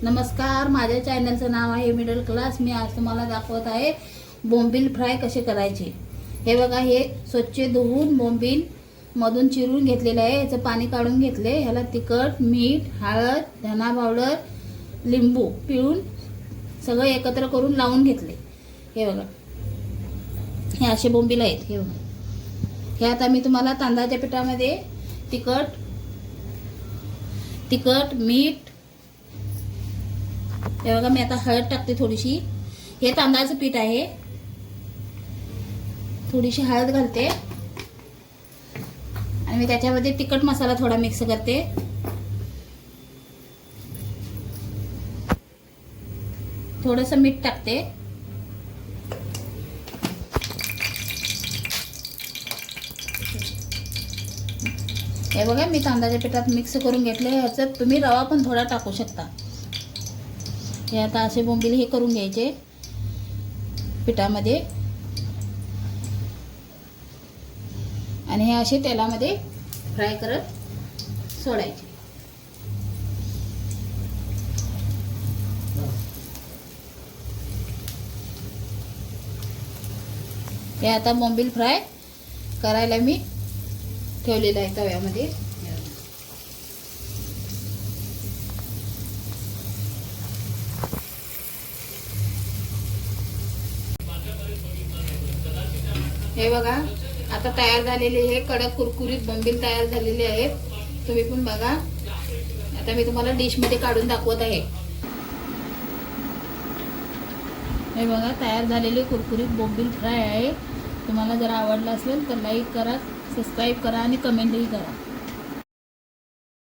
नमस्कार, माझ्या चॅनलचं नाव आहे मिडल क्लास। मी आज तुम्हाला दाखवत आहे बोंबील फ्राय कसे करायचे। हे बघा, हे स्वच्छ धुवून बोंबील मधून चिरून घेतलेले आहे। याचं पाणी काढून घेतले। ह्याला तिखट, मीठ, हळद, धना पावडर, लिंबू पिळून सगळं एकत्र करून लावून घेतले। हे बघा, हे असे बोंबील आहेत। हे बघा, हे आता मी तुम्हाला तांदळाच्या पिठामध्ये तिखट, मीठ, हे बघा, मी आता हळद टाकते थोडीशी। हे तांदळाचं पीठ आहे, थोडीशी हळद घालते आणि मी त्याच्यामध्ये तिखट मसाला थोडा मिक्स करते। थोडंसं मीठ टाकते। हे बघा, मी तांदळाच्या पिठात मिक्स करून घेतले। ह्याच्यात तुम्ही रवा पण थोडा टाकू शकता। हे आता असे बोंबील हे करून घ्यायचे पिठामध्ये आणि हे असे तेलामध्ये फ्राय करत सोडायचे। हे आता बोंबील फ्राय करायला मी ठेवलेलं आहे तव्यामध्ये। हे बघा, आता तयार झालेले हे कडक कुरकुरीत बोंबील तयार झालेले आहेत। तुम्ही पण बघा। आता मी तुम्हाला डिश मध्ये काढून दाखवत आहे। हे बघा, तयार झालेले कुरकुरीत बोंबील फ्राय आहे। तुम्हाला जर आवडलं असेल तर लाईक करा, सबस्क्राईब करा आणि कमेंटही करा।